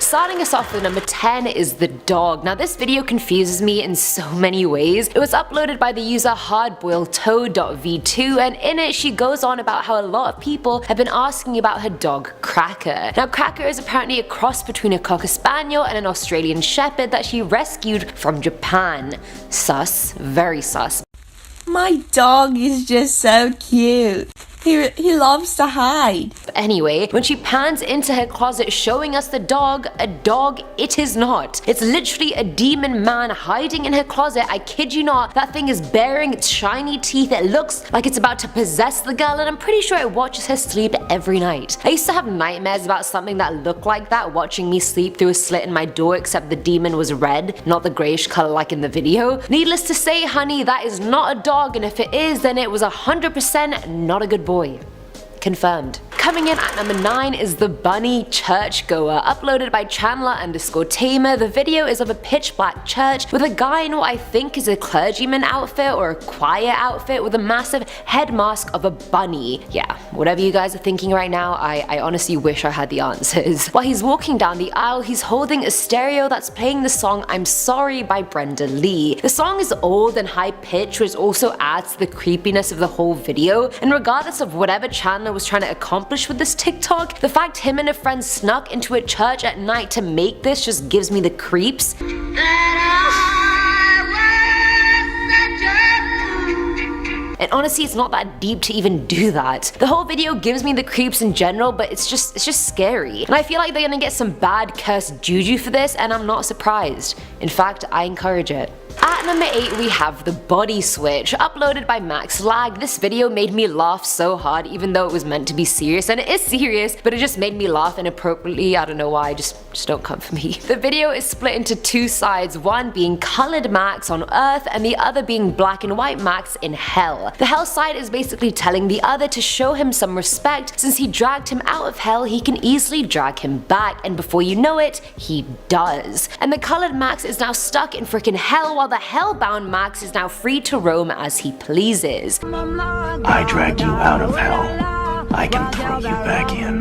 Starting us off with number 10 is the dog. Now this video confuses me in so many ways. It was uploaded by the user hardboiledtoad.v2, and in it she goes on about how a lot of people have been asking about her dog Cracker. Now Cracker is apparently a cross between a Cocker Spaniel and an Australian Shepherd that she rescued from Japan. Sus, very sus. My dog is just so cute. He loves to hide. But anyway, when she pans into her closet showing us the dog, a dog it is not. It's literally a demon man hiding in her closet. I kid you not, that thing is baring its shiny teeth. It looks like it's about to possess the girl, and I'm pretty sure it watches her sleep every night. I used to have nightmares about something that looked like that watching me sleep through a slit in my door, except the demon was red, not the greyish color like in the video. Needless to say, honey, that is not a dog, and if it is, then it was 100% not a good boy. Confirmed. Coming in at number 9 is the Bunny Churchgoer, uploaded by Chandler_Tamer. The video is of a pitch black church with a guy in what I think is a clergyman outfit or a choir outfit with a massive head mask of a bunny. Yeah, whatever you guys are thinking right now, I honestly wish I had the answers. While he's walking down the aisle, he's holding a stereo that's playing the song I'm Sorry by Brenda Lee. The song is old and high pitched, which also adds to the creepiness of the whole video, and regardless of whatever Chandler was trying to accomplish with this TikTok, the fact him and a friend snuck into a church at night to make this just gives me the creeps. And honestly, it's not that deep to even do that. The whole video gives me the creeps in general, but it's just scary. And I feel like they're gonna get some bad cursed juju for this, and I'm not surprised. In fact, I encourage it. At number 8 we have the body switch, uploaded by Max Lag. This video made me laugh so hard, even though it was meant to be serious, and it is serious, but it just made me laugh inappropriately. I don't know why, just don't come for me. The video is split into two sides, one being colored Max on Earth and the other being black and white Max in Hell. The Hell side is basically telling the other to show him some respect. Since he dragged him out of Hell, he can easily drag him back, and before you know it, he does. And the colored Max is now stuck in freaking Hell, while the hellbound Max is now free to roam as he pleases. I dragged you out of Hell. I can throw you back in.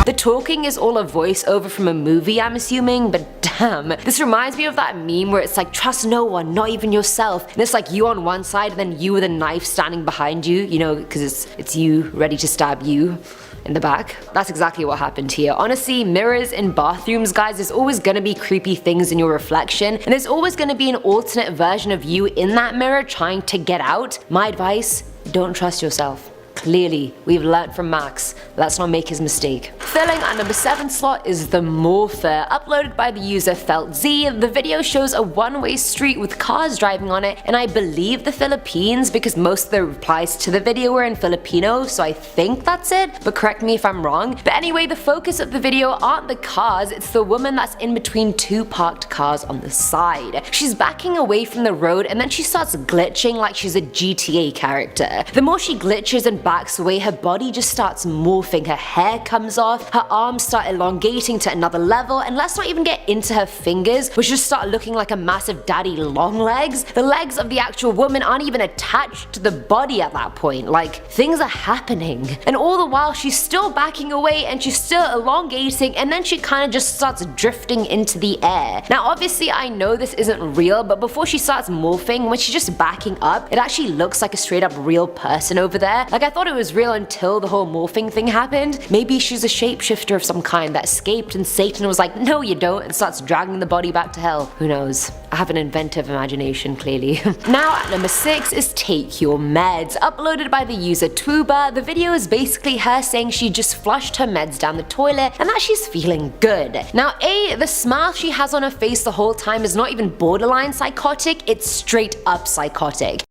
The talking is all a voiceover from a movie, I'm assuming, but damn. This reminds me of that meme where it's like, trust no one, not even yourself. And it's like you on one side and then you with a knife standing behind you, you know, because it's you ready to stab you in the back. That's exactly what happened here. Honestly, mirrors in bathrooms, guys, there's always gonna be creepy things in your reflection, and there's always gonna be an alternate version of you in that mirror trying to get out. My advice, don't trust yourself. Clearly, we've learnt from Max. Let's not make his mistake. Filling at number 7 slot is the Morpher, uploaded by the user FeltZ. The video shows a one-way street with cars driving on it, and I believe the Philippines, because most of the replies to the video were in Filipino, so I think that's it, but correct me if I'm wrong. But anyway, the focus of the video aren't the cars, it's the woman that's in between two parked cars on the side. She's backing away from the road, and then she starts glitching like she's a GTA character. The more she glitches and backs away, her body just starts morphing, her hair comes off, her arms start elongating to another level, and let's not even get into her fingers, which just start looking like a massive daddy long legs. The legs of the actual woman aren't even attached to the body at that point. Like, things are happening. And all the while she's still backing away and she's still elongating, and then she kind of just starts drifting into the air. Now obviously I know this isn't real, but before she starts morphing, when she's just backing up, it actually looks like a straight up real person over there. Like, I thought it was real until the whole morphing thing happened. Maybe she's a shapeshifter of some kind that escaped and Satan was like, no you don't, and starts dragging the body back to hell. Who knows? I have an inventive imagination, clearly. Now at number 6 is Take Your Meds, uploaded by the user Tuba. The video is basically her saying she just flushed her meds down the toilet and that she's feeling good. Now the smile she has on her face the whole time is not even borderline psychotic, it's straight up psychotic.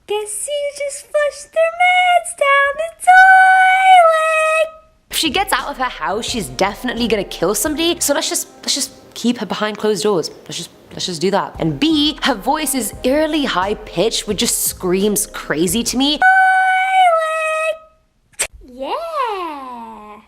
Guess you just flushed their meds down the toilet. If she gets out of her house, she's definitely gonna kill somebody, so let's just keep her behind closed doors. Let's just do that. And B, her voice is eerily high pitched, which just screams crazy to me. Yeah.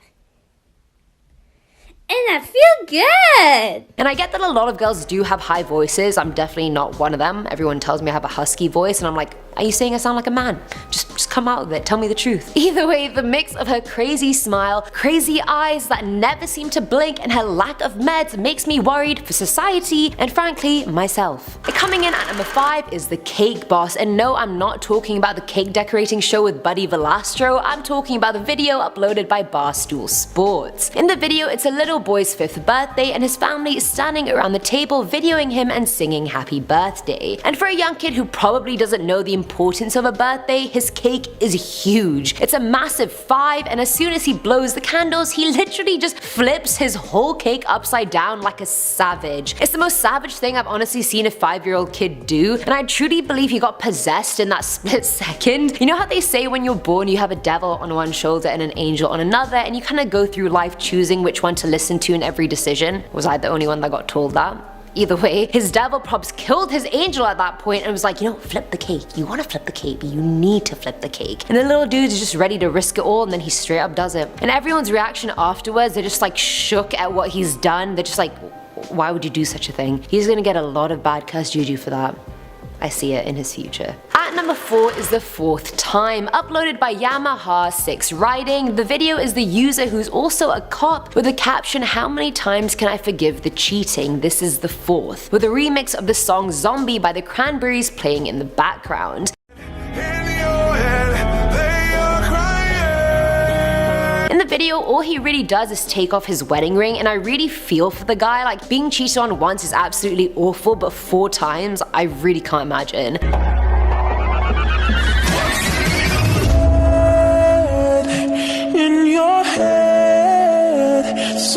And I feel feel good. And I get that a lot of girls do have high voices. I'm definitely not one of them. Everyone tells me I have a husky voice and I'm like, are you saying I sound like a man? Just come out with it, tell me the truth. Either way, the mix of her crazy smile, crazy eyes that never seem to blink, and her lack of meds makes me worried for society and frankly, myself. Coming in at number 5 is the Cake Boss, and no, I'm not talking about the cake decorating show with Buddy Velastro, I'm talking about the video uploaded by Barstool Sports. In the video, it's a little boy's 5th birthday and his family is standing around the table videoing him and singing happy birthday. And for a young kid who probably doesn't know the importance of a birthday, his cake is huge. It's a massive 5, and as soon as he blows the candles, he literally just flips his whole cake upside down like a savage. It's the most savage thing I've honestly seen a 5-year-old kid do, and I truly believe he got possessed in that split second. You know how they say when you're born you have a devil on one shoulder and an angel on another, and you kind of go through life choosing which one to listen to in every decision? Was I the only one that got told that? Either way, his devil props killed his angel at that point and was like, you know, flip the cake. You want to flip the cake, but you need to flip the cake. And the little dude's just ready to risk it all, and then he straight up does it. And everyone's reaction afterwards, they're just like shook at what he's done. They're just like, why would you do such a thing? He's gonna get a lot of bad cuss juju for that. I see it in his future. At number 4 is The Fourth Time, uploaded by Yamaha 6 Riding. The video is the user who's also a cop with the caption, how many times can I forgive the cheating? This is the fourth, with a remix of the song Zombie by the Cranberries playing in the background. In the video, all he really does is take off his wedding ring, and I really feel for the guy. Like, being cheated on once is absolutely awful, but 4 times, I really can't imagine.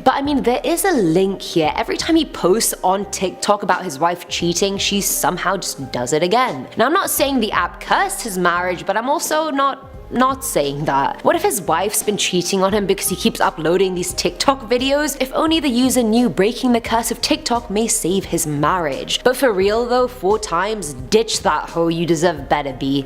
But I mean, there is a link here. Every time he posts on TikTok about his wife cheating, she somehow just does it again. Now, I'm not saying the app cursed his marriage, but I'm also not saying that. What if his wife's been cheating on him because he keeps uploading these TikTok videos? If only the user knew breaking the curse of TikTok may save his marriage. But for real though, 4 times, ditch that hoe, you deserve better, B.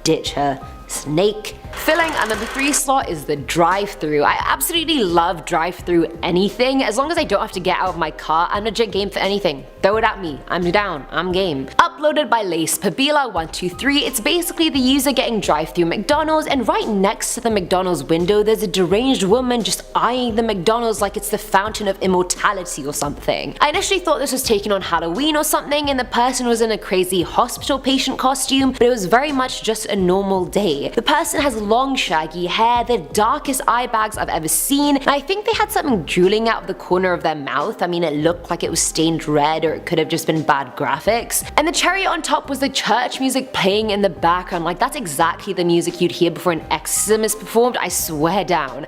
Ditch her. Snake. Filling at number 3 slot is the drive-thru. I absolutely love drive-thru anything. As long as I don't have to get out of my car, I'm legit game for anything. Throw it at me. I'm down. I'm game. Uploaded by Lace Pabila123, it's basically the user getting drive-thru McDonald's, and right next to the McDonald's window there's a deranged woman just eyeing the McDonald's like it's the fountain of immortality or something. I initially thought this was taken on Halloween or something and the person was in a crazy hospital patient costume, but it was very much just a normal day. The person has long shaggy hair, the darkest eye bags I've ever seen, and I think they had something drooling out of the corner of their mouth. I mean, it looked like it was stained red, or it could have just been bad graphics. And the cherry on top was the church music playing in the background. Like, that's exactly the music you'd hear before an exorcism is performed, I swear down.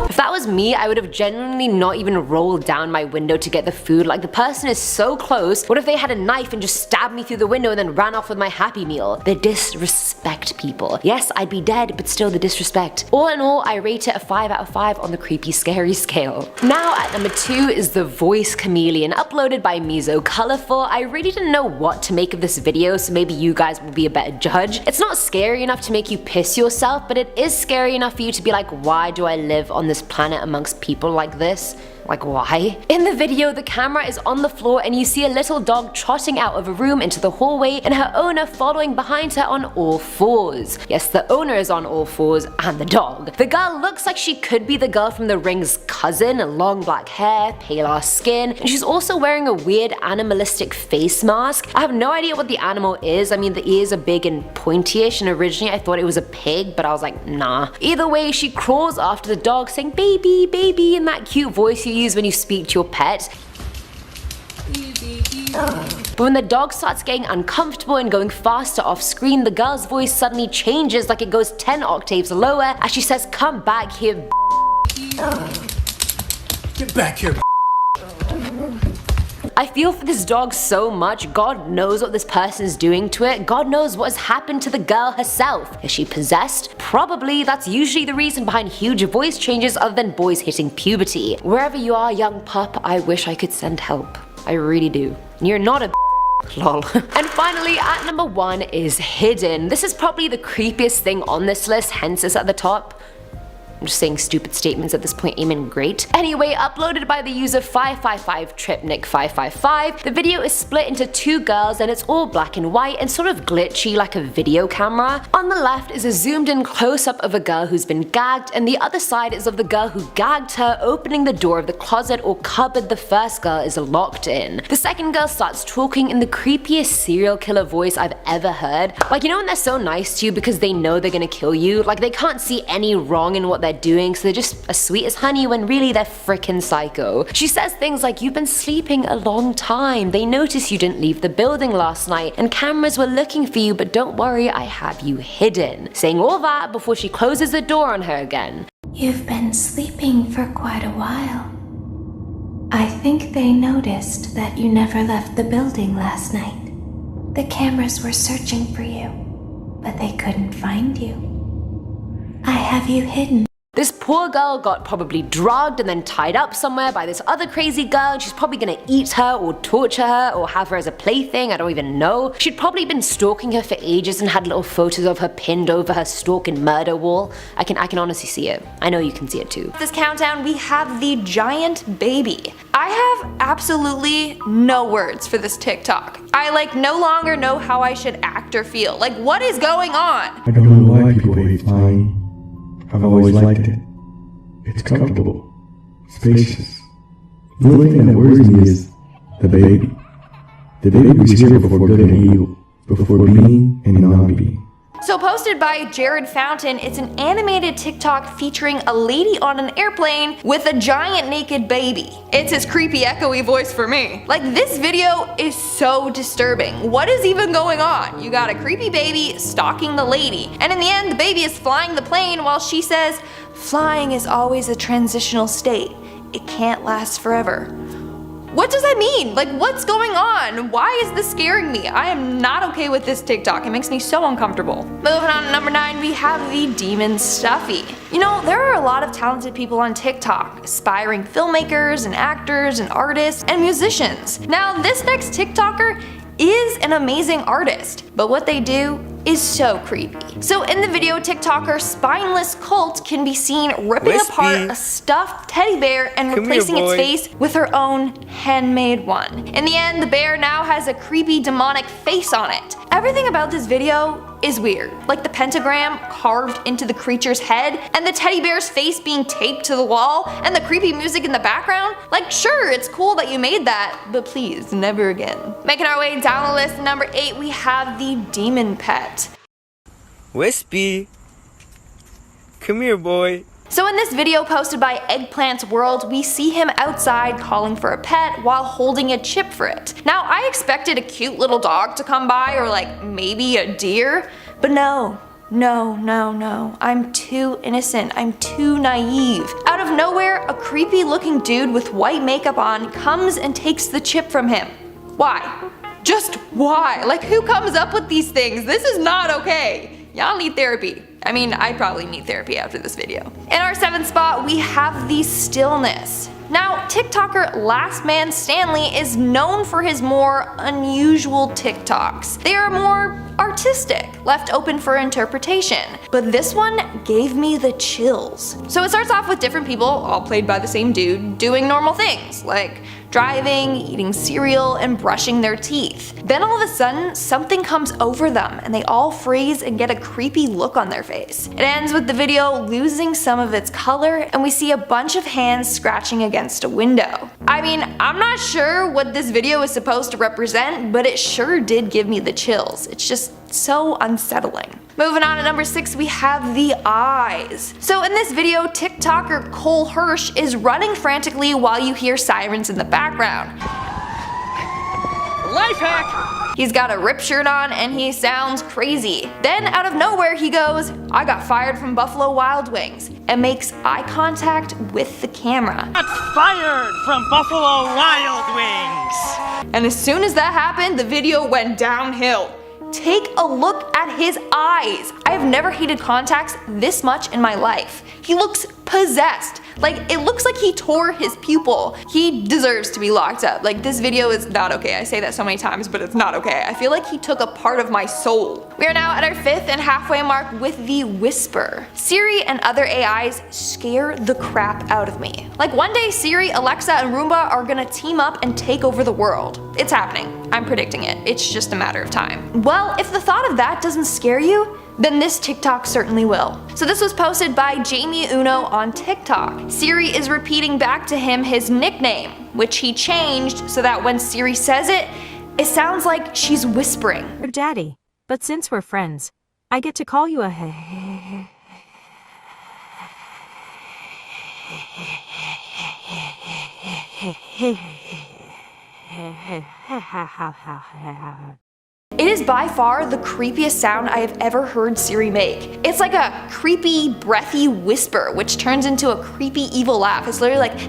If that was me, I would have genuinely not even rolled down my window to get the food. Like, the person is so close. What if they had a knife and just stabbed me through the window and then ran off with my Happy Meal? The disrespect, people. Yes, I'd be dead, but still the disrespect. All in all, I rate it a 5 out of 5 on the creepy scary scale. Now at number 2 is The Voice Chameleon, uploaded by Mizo Colorful. I really didn't know what to make of this video, so maybe you guys will be a better judge. It's not scary enough to make you piss yourself, but it is scary enough for you to be like, why do I live on this planet amongst people like this? Like, why? In the video, the camera is on the floor and you see a little dog trotting out of a room into the hallway and her owner following behind her on all 4s. Yes, the owner is on all 4s and the dog. The girl looks like she could be the girl from The Ring's cousin, long black hair, pale ass skin, and she's also wearing a weird animalistic face mask. I have no idea what the animal is. I mean, the ears are big and pointy-ish, and originally I thought it was a pig, but I was like, nah. Either way, she crawls after the dog saying baby, baby in that cute voice you use when you speak to your pet. But when the dog starts getting uncomfortable and going faster off screen, the girl's voice suddenly changes, like it goes 10 octaves lower as she says, come back here. Get back here. I feel for this dog so much. God knows what this person's doing to it. God knows what has happened to the girl herself. Is she possessed? Probably. That's usually the reason behind huge voice changes other than boys hitting puberty. Wherever you are, young pup, I wish I could send help. I really do. You're not a Lol. And finally, at number 1 is hidden. This is probably the creepiest thing on this list, hence it's at the top. I'm just saying stupid statements at this point, amen, great. Anyway, uploaded by the user 555tripnick555, the video is split into 2 girls and it's all black and white and sort of glitchy like a video camera. On the left is a zoomed in close up of a girl who's been gagged, and the other side is of the girl who gagged her opening the door of the closet or cupboard the first girl is locked in. The second girl starts talking in the creepiest serial killer voice I've ever heard. Like, you know when they're so nice to you because they know they're gonna kill you? Like, they can't see any wrong in what they're doing, so they're just as sweet as honey when really they're frickin' psycho. She says things like, "You've been sleeping a long time. They noticed you didn't leave the building last night and cameras were looking for you, but don't worry, I have you hidden." Saying all that before she closes the door on her again. You've been sleeping for quite a while. I think they noticed that you never left the building last night. The cameras were searching for you, but they couldn't find you. I have you hidden. This poor girl got probably drugged and then tied up somewhere by this other crazy girl, and she's probably gonna eat her or torture her or have her as a plaything, I don't even know. She'd probably been stalking her for ages and had little photos of her pinned over her stalk and murder wall. I can honestly see it. I know you can see it too. This countdown, we have the giant baby. I have absolutely no words for this TikTok. I no longer know how I should act or feel. Like, what is going on? I don't know why people hate flying. I've always liked it. It's comfortable, spacious. The only thing that worries me is the baby. The baby was here before good and evil, before being and non-being. So posted by Jared Fountain, it's an animated TikTok featuring a lady on an airplane with a giant naked baby. It's his creepy echoey voice for me. Like, this video is so disturbing. What is even going on? You got a creepy baby stalking the lady, and in the end the baby is flying the plane while she says, "Flying is always a transitional state. It can't last forever." What does that mean? Like, what's going on? Why is this scaring me? I am not okay with this TikTok. It makes me so uncomfortable. Moving on to number 9, we have the demon Stuffy. You know, there are a lot of talented people on TikTok, aspiring filmmakers and actors and artists and musicians. Now, this next TikToker is an amazing artist, but what they do is so creepy. So in the video, TikToker Spineless Cult can be seen ripping apart a stuffed teddy bear and replacing its face with her own handmade one. In the end, the bear now has a creepy demonic face on it. Everything about this video is weird, like the pentagram carved into the creature's head, and the teddy bear's face being taped to the wall, and the creepy music in the background. Like, sure, it's cool that you made that, but please, never again. Making our way down the list, number 8, we have the demon pet. Wispy, come here, boy. So in this video posted by Eggplant's World, we see him outside calling for a pet while holding a chip for it. Now, I expected a cute little dog to come by, or maybe a deer, but no. I'm too innocent. I'm too naive. Out of nowhere, a creepy looking dude with white makeup on comes and takes the chip from him. Why? Just why? Like, who comes up with these things? This is not okay. Y'all need therapy. I mean, I probably need therapy after this video. In our 7th spot, we have the stillness. Now, TikToker Last Man Stanley is known for his more unusual TikToks. They are more artistic, left open for interpretation. But this one gave me the chills. So it starts off with different people, all played by the same dude, doing normal things, like driving, eating cereal, and brushing their teeth. Then all of a sudden, something comes over them and they all freeze and get a creepy look on their face. It ends with the video losing some of its color, and we see a bunch of hands scratching against a window. I mean, I'm not sure what this video is supposed to represent, but it sure did give me the chills. It's just so unsettling. Moving on to number 6, we have the eyes. So in this video, TikToker Cole Hirsch is running frantically while you hear sirens in the background. Life hack! He's got a ripped shirt on and he sounds crazy. Then out of nowhere he goes, "I got fired from Buffalo Wild Wings," and makes eye contact with the camera. Got fired from Buffalo Wild Wings! And as soon as that happened, the video went downhill. Take a look at his eyes. I have never hated contacts this much in my life. He looks possessed. Like, it looks like he tore his pupil. He deserves to be locked up. Like, this video is not okay. I say that so many times, but it's not okay. I feel like he took a part of my soul. We are now at our 5th and halfway mark with the Whisper. Siri and other AIs scare the crap out of me. Like, one day Siri, Alexa, and Roomba are gonna team up and take over the world. It's happening. I'm predicting it. It's just a matter of time. Well, if the thought of that doesn't scare you, then this TikTok certainly will. So this was posted by Jamie Uno on TikTok. Siri is repeating back to him his nickname, which he changed so that when Siri says it, it sounds like she's whispering. Daddy, but since we're friends, I get to call you a It is by far the creepiest sound I have ever heard Siri make. It's like a creepy, breathy whisper, which turns into a creepy, evil laugh. It's literally like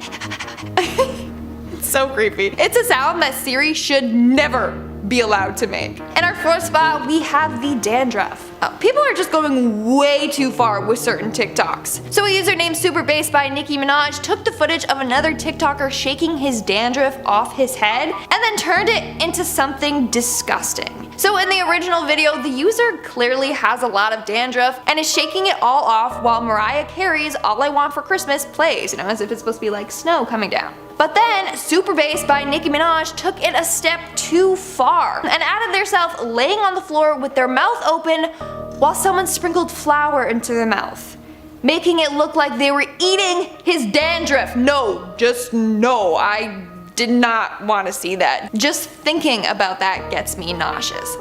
it's so creepy. It's a sound that Siri should never be allowed to make. In our 4th spot, we have the dandruff. People are just going way too far with certain TikToks. So a user named Superbass by Nicki Minaj took the footage of another TikToker shaking his dandruff off his head and then turned it into something disgusting. So in the original video, the user clearly has a lot of dandruff and is shaking it all off while Mariah Carey's All I Want for Christmas plays, you know, as if it's supposed to be like snow coming down. But then, Superbass by Nicki Minaj took it a step too far and added theirself laying on the floor with their mouth open while someone sprinkled flour into their mouth, making it look like they were eating his dandruff. No, just no, I did not want to see that. Just thinking about that gets me nauseous.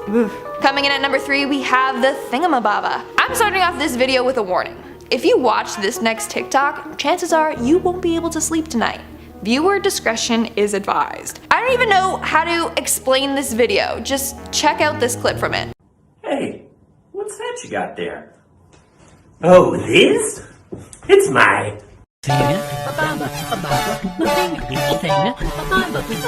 Coming in at number 3, we have the Thingamababa. I'm starting off this video with a warning. If you watch this next TikTok, chances are you won't be able to sleep tonight. Viewer discretion is advised. I don't even know how to explain this video. Just check out this clip from it. Hey, what's that you got there? Oh, this? It's my...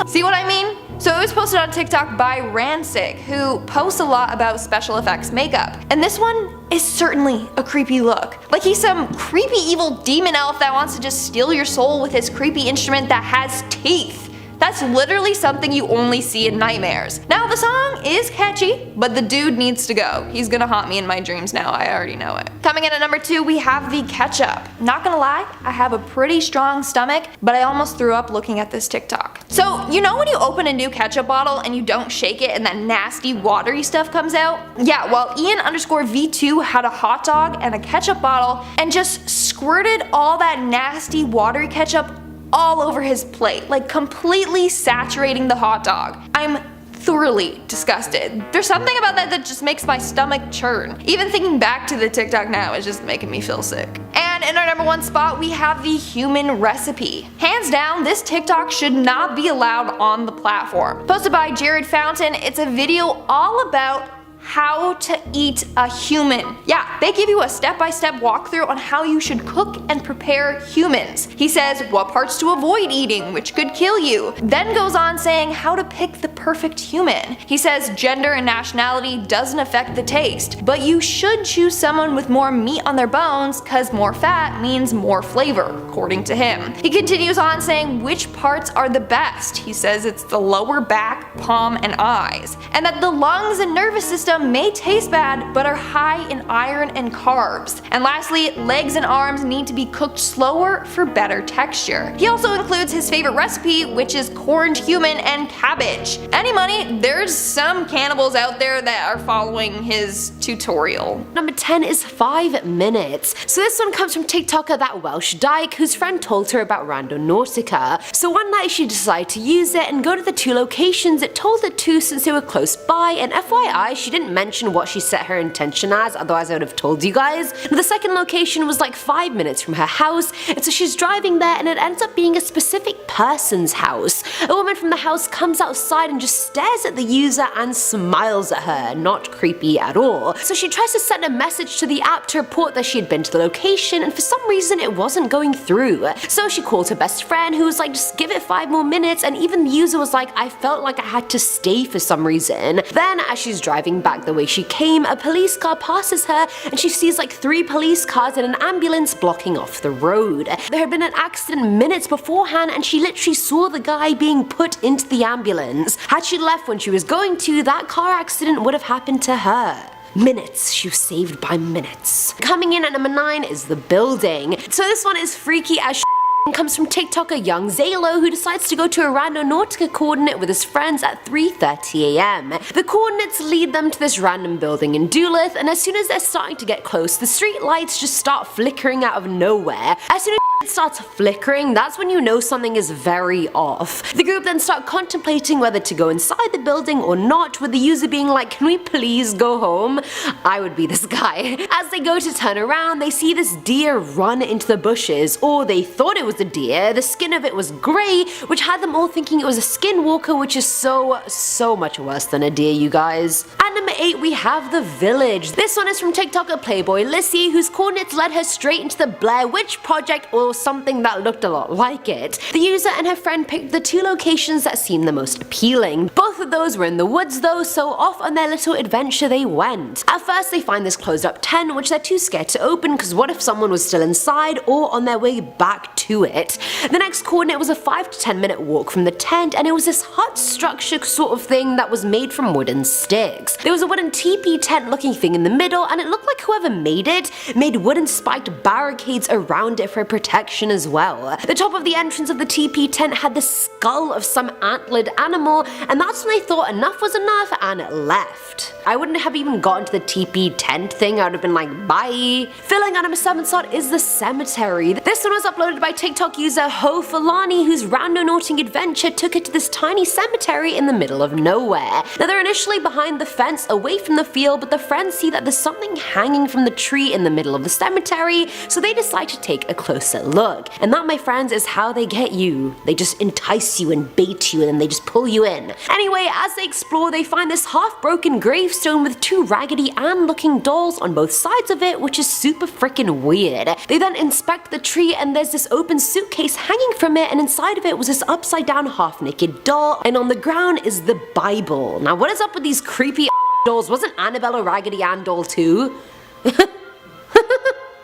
See what I mean? So it was posted on TikTok by Ransig, who posts a lot about special effects makeup. And this one is certainly a creepy look. Like he's some creepy evil demon elf that wants to just steal your soul with his creepy instrument that has teeth. That's literally something you only see in nightmares. Now the song is catchy, but the dude needs to go. He's gonna haunt me in my dreams now, I already know it. Coming in at number 2, we have the ketchup. Not gonna lie, I have a pretty strong stomach, but I almost threw up looking at this TikTok. So, you know when you open a new ketchup bottle and you don't shake it and that nasty watery stuff comes out? Yeah, well Ian_V2 had a hot dog and a ketchup bottle and just squirted all that nasty watery ketchup all over his plate, like completely saturating the hot dog. I'm thoroughly disgusted. There's something about that that just makes my stomach churn. Even thinking back to the TikTok now is just making me feel sick. And in our number 1 spot, we have the human recipe. Hands down, this TikTok should not be allowed on the platform. Posted by Jared Fountain, it's a video all about how to eat a human. Yeah, they give you a step-by-step walkthrough on how you should cook and prepare humans. He says what parts to avoid eating, which could kill you. Then goes on saying how to pick the perfect human. He says gender and nationality doesn't affect the taste, but you should choose someone with more meat on their bones cause more fat means more flavor, according to him. He continues on saying which parts are the best. He says it's the lower back, palm, and eyes, and that the lungs and nervous system may taste bad but are high in iron and carbs. And lastly, legs and arms need to be cooked slower for better texture. He also includes his favorite recipe, which is corned human and cabbage. Any money, there's some cannibals out there that are following his tutorial. Number 10 is 5 minutes. So this one comes from TikToker That Welsh Dyke, whose friend told her about Randonautica. So one night she decided to use it and go to the 2 locations it told her to since they were close by, and FYI, she didn't mention what she set her intention as, otherwise I would have told you guys. The second location was like 5 minutes from her house, and so she's driving there and it ends up being a specific person's house. A woman from the house comes outside and just stares at the user and smiles at her, not creepy at all. So she tries to send a message to the app to report that she had been to the location, and for some reason it wasn't going through. So she called her best friend, who was like, just give it 5 more minutes, and even the user was like, I felt like I had to stay for some reason. Then as she's driving back back the way she came, a police car passes her and she sees like 3 police cars and an ambulance blocking off the road. There had been an accident minutes beforehand and she literally saw the guy being put into the ambulance. Had she left when she was going to, that car accident would have happened to her. Minutes. She was saved by minutes. Coming in at number 9 is the building. So this one is freaky as comes from TikToker Young Zalo, who decides to go to a random Nautica coordinate with his friends at 3:30 am. The coordinates lead them to this random building in Duluth, and as soon as they're starting to get close, the street lights just start flickering out of nowhere. As soon as it starts flickering, that's when you know something is very off. The group then start contemplating whether to go inside the building or not, with the user being like, can we please go home? I would be this guy. As they go to turn around, they see this deer run into the bushes, or they thought it was a deer. The skin of it was grey, which had them all thinking it was a skinwalker, which is so much worse than a deer, you guys. At number 8 we have the village. This one is from TikToker Playboy Lissy, whose coordinates led her straight into the Blair Witch Project or something that looked a lot like it. The user and her friend picked the 2 locations that seemed the most appealing. Both of those were in the woods though, so off on their little adventure they went. At first they find this closed up tent, which they're too scared to open because what if someone was still inside or on their way back to it. The next coordinate was a 5 to 10 minute walk from the tent, and it was this hut structure sort of thing that was made from wooden sticks. There was a wooden teepee tent looking thing in the middle, and it looked like whoever made it made wooden spiked barricades around it for protection as well. The top of the entrance of the teepee tent had the skull of some antlered animal, and that's when they thought enough was enough and left. I wouldn't have even gotten to the teepee tent thing, I would have been like, bye. Filling on number 7 slot is the cemetery. This one was uploaded by TikTok user Ho Falani, whose randonauting adventure took it to this tiny cemetery in the middle of nowhere. Now they're initially behind the fence away from the field, but the friends see that there's something hanging from the tree in the middle of the cemetery, so they decide to take a closer look. And that, my friends, is how they get you. They just entice you and bait you and then they just pull you in. Anyway, as they explore, they find this half-broken gravestone with 2 Raggedy Ann looking dolls on both sides of it, which is super freaking weird. They then inspect the tree and there's this open suitcase hanging from it, and inside of it was this upside down half-naked doll, and on the ground is the Bible. Now what is up with these creepy dolls? Wasn't Annabelle a Raggedy Ann doll too?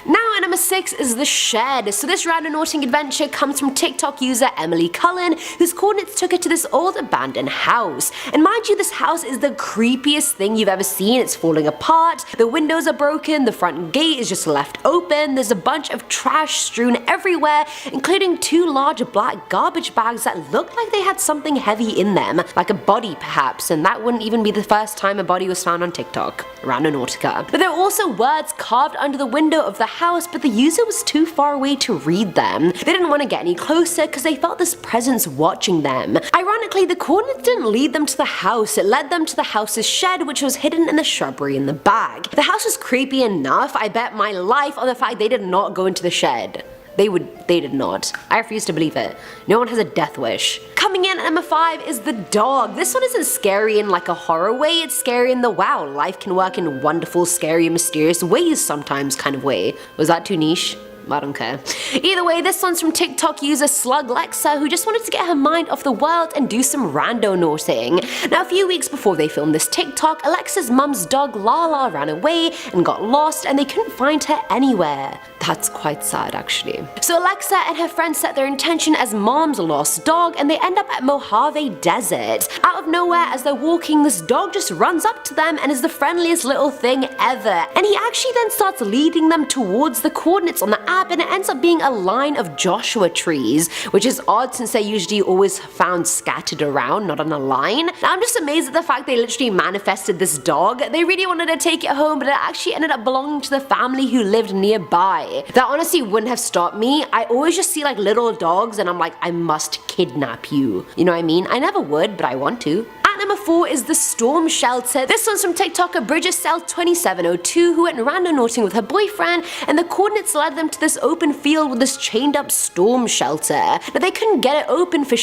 Now at number 6 is the shed. So this randonauting adventure comes from TikTok user Emily Cullen, whose coordinates took her to this old abandoned house. And mind you, this house is the creepiest thing you've ever seen. It's falling apart, the windows are broken, the front gate is just left open, there's a bunch of trash strewn everywhere, including 2 large black garbage bags that looked like they had something heavy in them, like a body perhaps, and that wouldn't even be the first time a body was found on TikTok. Randonautica. But there are also words carved under the window of the house, but the user was too far away to read them. They didn't want to get any closer because they felt this presence watching them. Ironically, the coordinates didn't lead them to the house, it led them to the house's shed, which was hidden in the shrubbery in the back. The house was creepy enough, I bet my life on the fact they did not go into the shed. They did not. I refuse to believe it. No one has a death wish. Coming in at number 5 is the dog. This one isn't scary in like a horror way, it's scary in the wow, life can work in wonderful, scary, mysterious ways sometimes kind of way. Was that too niche? I don't care. Either way, this one's from TikTok user Sluglexa, who just wanted to get her mind off the world and do some randonauting. Now a few weeks before they filmed this TikTok, Alexa's mum's dog Lala ran away and got lost and they couldn't find her anywhere. That's quite sad actually. So Alexa and her friends set their intention as mom's lost dog and they end up at Mojave Desert. Out of nowhere, as they're walking, this dog just runs up to them and is the friendliest little thing ever. And he actually then starts leading them towards the coordinates on the app, and it ends up being a line of Joshua trees, which is odd since they're usually always found scattered around, not on a line. Now I'm just amazed at the fact they literally manifested this dog. They really wanted to take it home, but it actually ended up belonging to the family who lived nearby. That honestly wouldn't have stopped me. I always just see like little dogs and I'm like, I must kidnap you. You know what I mean? I never would, but I want to. At number 4 is the storm shelter. This one's from TikToker Bridgestell2702, who went randonauting with her boyfriend, and the coordinates led them to this open field with this chained up storm shelter. Now they couldn't get it open for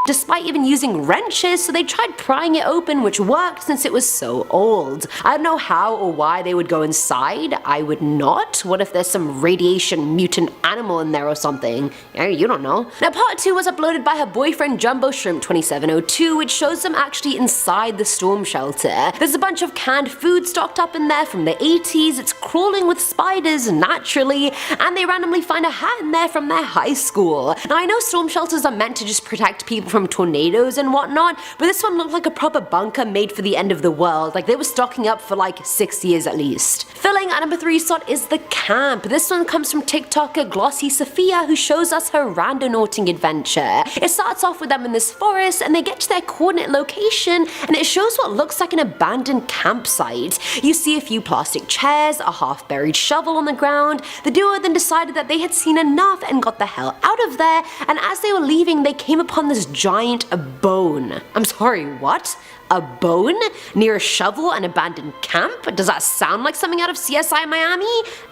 despite even using wrenches, so they tried prying it open, which worked since it was so old. I don't know how or why they would go inside. I would not. What if there's some radiation mutant animal in there or something? You don't know. Now part 2 was uploaded by her boyfriend Jumbo Shrimp 2702, which shows them actually inside the storm shelter. There's a bunch of canned food stocked up in there from the 80s, it's crawling with spiders naturally, and they randomly find a hat in there from their high school. Now I know storm shelters are meant to just protect people from tornadoes and whatnot, but this one looked like a proper bunker made for the end of the world, like they were stocking up for like 6 years at least. Filling at number 3 slot is the camp. This one comes from TikToker Glossy Sophia, who shows us her randonauting adventure. It starts off with them in this forest and they get to their coordinate location and it shows what looks like an abandoned campsite. You see a few plastic chairs, a half-buried shovel on the ground. The duo then decided that they had seen enough and got the hell out of there, and as they were leaving they came upon this giant bone. I'm sorry, what? A bone? Near a shovel and abandoned camp? Does that sound like something out of CSI Miami?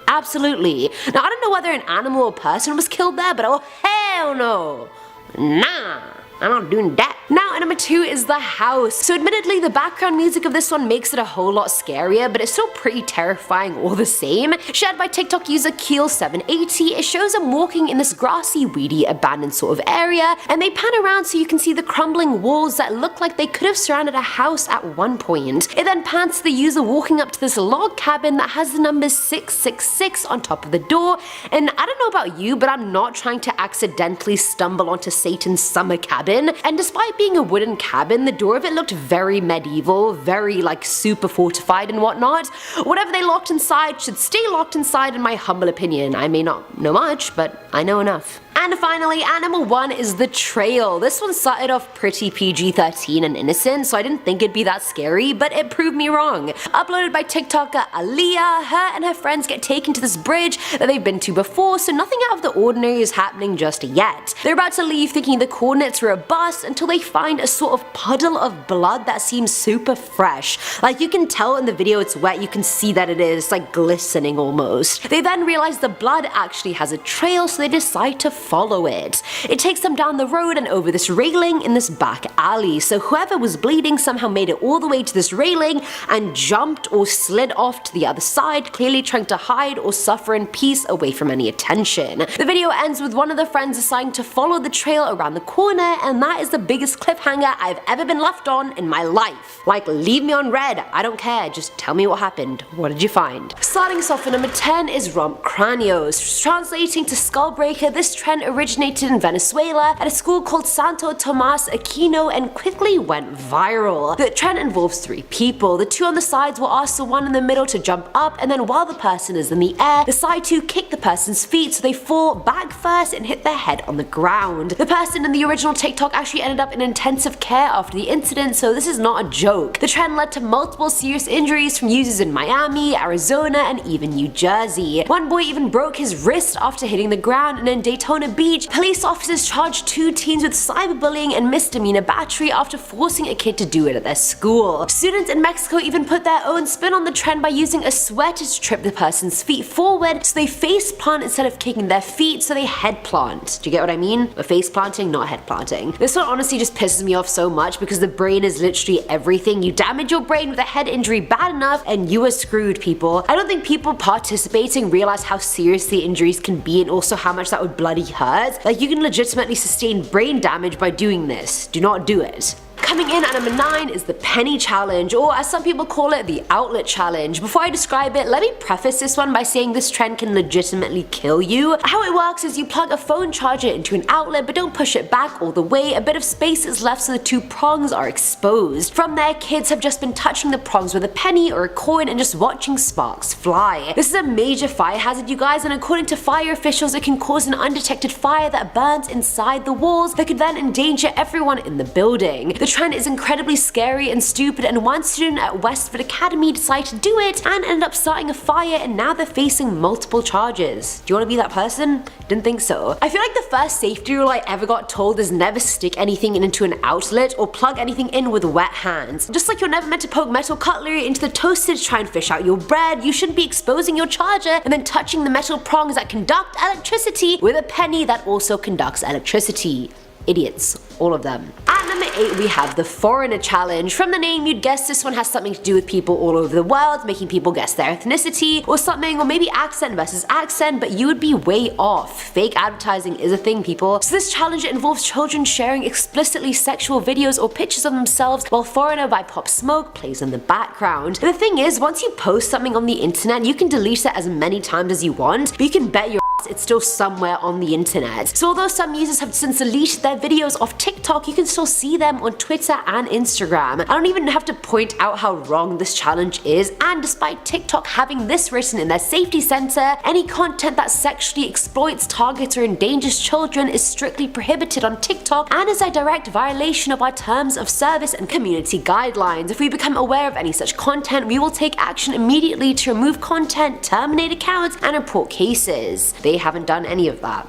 Absolutely. Now I don't know whether an animal or person was killed there, but oh hell no. Nah. I'm not doing that. Now at number 2 is the house. So admittedly the background music of this one makes it a whole lot scarier, but it's still pretty terrifying all the same. Shared by TikTok user Keel780, it shows them walking in this grassy, weedy, abandoned sort of area, and they pan around so you can see the crumbling walls that look like they could have surrounded a house at one point. It then pans to the user walking up to this log cabin that has the number 666 on top of the door, and I don't know about you, but I'm not trying to accidentally stumble onto Satan's summer cabin. And despite being a wooden cabin, the door of it looked very medieval, very like super fortified and whatnot. Whatever they locked inside should stay locked inside in my humble opinion. I may not know much, but I know enough. And finally, at number 1 is the trail. This one started off pretty PG-13 and innocent, so I didn't think it'd be that scary, but it proved me wrong. Uploaded by TikToker Aaliyah, her and her friends get taken to this bridge that they've been to before, so nothing out of the ordinary is happening just yet. They're about to leave thinking the coordinates were a bust until they find a sort of puddle of blood that seems super fresh. Like you can tell in the video it's wet, you can see that it is like glistening almost. They then realize the blood actually has a trail, so they decide to follow it. It takes them down the road and over this railing in this back alley, so whoever was bleeding somehow made it all the way to this railing and jumped or slid off to the other side, clearly trying to hide or suffer in peace away from any attention. The video ends with one of the friends deciding to follow the trail around the corner, and that is the biggest cliffhanger I've ever been left on in my life. Like, leave me on red, I don't care, just tell me what happened. What did you find? Starting us off at number 10 is Romp Cranios. Translating to Skullbreaker, this trend originated in Venezuela at a school called Santo Tomas Aquino and quickly went viral. The trend involves 3 people. The 2 on the sides will ask the one in the middle to jump up, and then while the person is in the air, the side 2 kick the person's feet so they fall back first and hit their head on the ground. The person in the original TikTok actually ended up in intensive care after the incident, so this is not a joke. The trend led to multiple serious injuries from users in Miami, Arizona, and even New Jersey. One boy even broke his wrist after hitting the ground, and in Daytona Beach, police officers charged 2 teens with cyberbullying and misdemeanor battery after forcing a kid to do it at their school. Students in Mexico even put their own spin on the trend by using a sweater to trip the person's feet forward, so they face plant instead of kicking their feet, so they head plant. Do you get what I mean? A face planting, not head planting. This one honestly just pisses me off so much because the brain is literally everything. You damage your brain with a head injury bad enough and you are screwed, people. I don't think people participating realize how serious the injuries can be and also how much that would bloody hurt. Like, you can legitimately sustain brain damage by doing this. Do not do it. Coming in at number 9 is the penny challenge, or as some people call it, the outlet challenge. Before I describe it, let me preface this one by saying this trend can legitimately kill you. How it works is you plug a phone charger into an outlet but don't push it back all the way. A bit of space is left so the 2 prongs are exposed. From there, kids have just been touching the prongs with a penny or a coin and just watching sparks fly. This is a major fire hazard, you guys, and according to fire officials, it can cause an undetected fire that burns inside the walls that could then endanger everyone in the building. The trend is incredibly scary and stupid, and one student at Westford Academy decided to do it and ended up starting a fire, and now they're facing multiple charges. Do you want to be that person? Didn't think so. I feel like the first safety rule I ever got told is never stick anything into an outlet or plug anything in with wet hands. Just like you're never meant to poke metal cutlery into the toaster to try and fish out your bread, you shouldn't be exposing your charger and then touching the metal prongs that conduct electricity with a penny that also conducts electricity. idiots, all of them. At number 8 we have the Foreigner Challenge. From the name you'd guess this one has something to do with people all over the world, making people guess their ethnicity or something, or maybe accent versus accent, but you would be way off. Fake advertising is a thing, people. So this challenge involves children sharing explicitly sexual videos or pictures of themselves while Foreigner by Pop Smoke plays in the background. And the thing is, once you post something on the internet, you can delete it as many times as you want, but you can bet your it's still somewhere on the internet. So although some users have since deleted their videos off TikTok, you can still see them on Twitter and Instagram. I don't even have to point out how wrong this challenge is, and despite TikTok having this written in their safety center, any content that sexually exploits, targets, or endangers children is strictly prohibited on TikTok and is a direct violation of our terms of service and community guidelines. If we become aware of any such content, we will take action immediately to remove content, terminate accounts, and report cases. They haven't done any of that.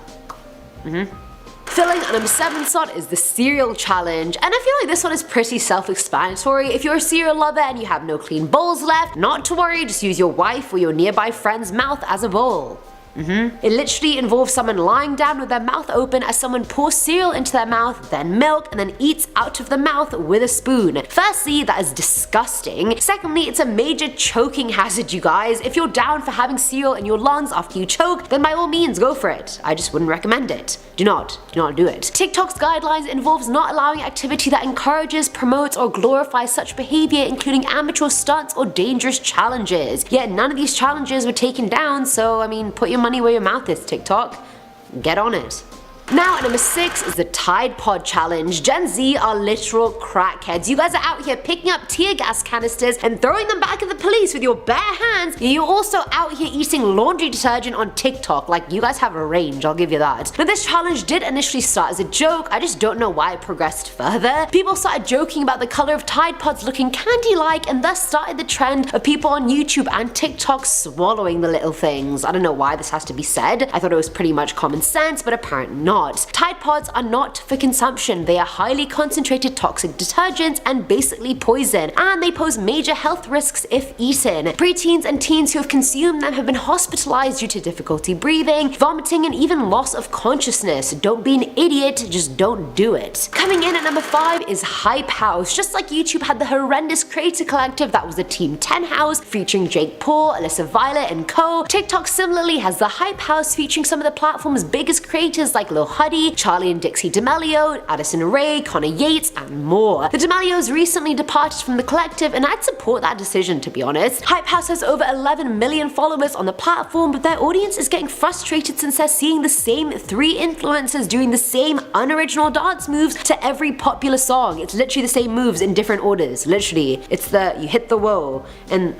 Filling at number 7 slot is the Cereal Challenge, and I feel like this one is pretty self-explanatory. If you're a cereal lover and you have no clean bowls left, not to worry, just use your wife or your nearby friend's mouth as a bowl. It literally involves someone lying down with their mouth open as someone pours cereal into their mouth, then milk, and then eats out of the mouth with a spoon. Firstly, that is disgusting. Secondly, it's a major choking hazard, you guys. If you're down for having cereal in your lungs after you choke, then by all means go for it. I just wouldn't recommend it. Do not do it. TikTok's guidelines involves not allowing activity that encourages, promotes, or glorifies such behavior, including amateur stunts or dangerous challenges. Yet none of these challenges were taken down, so I mean, put your money where your mouth is, TikTok. Get on it. Now at number 6 is the Tide Pod Challenge. Gen Z are literal crackheads. You guys are out here picking up tear gas canisters and throwing them back at the police with your bare hands. You're also out here eating laundry detergent on TikTok. Like, you guys have a range, I'll give you that. Now this challenge did initially start as a joke, I just don't know why it progressed further. People started joking about the color of Tide Pods looking candy-like, and thus started the trend of people on YouTube and TikTok swallowing the little things. I don't know why this has to be said. I thought it was pretty much common sense, but apparently not. Tide Pods are not for consumption. They are highly concentrated toxic detergents and basically poison, and they pose major health risks if eaten. Preteens and teens who have consumed them have been hospitalized due to difficulty breathing, vomiting, and even loss of consciousness. Don't be an idiot, just don't do it. Coming in at number 5 is Hype House. Just like YouTube had the horrendous creator collective that was the Team 10 House featuring Jake Paul, Alyssa Violet, and co, TikTok similarly has the Hype House featuring some of the platform's biggest creators like Lil Huddy, Charlie and Dixie D'Amelio, Addison Rae, Connor Yates, and more. The D'Amelios recently departed from the collective, and I'd support that decision, to be honest. Hype House has over 11 million followers on the platform, but their audience is getting frustrated since they're seeing the same 3 influencers doing the same unoriginal dance moves to every popular song. It's literally the same moves in different orders. Literally. It's the you hit the whoa, and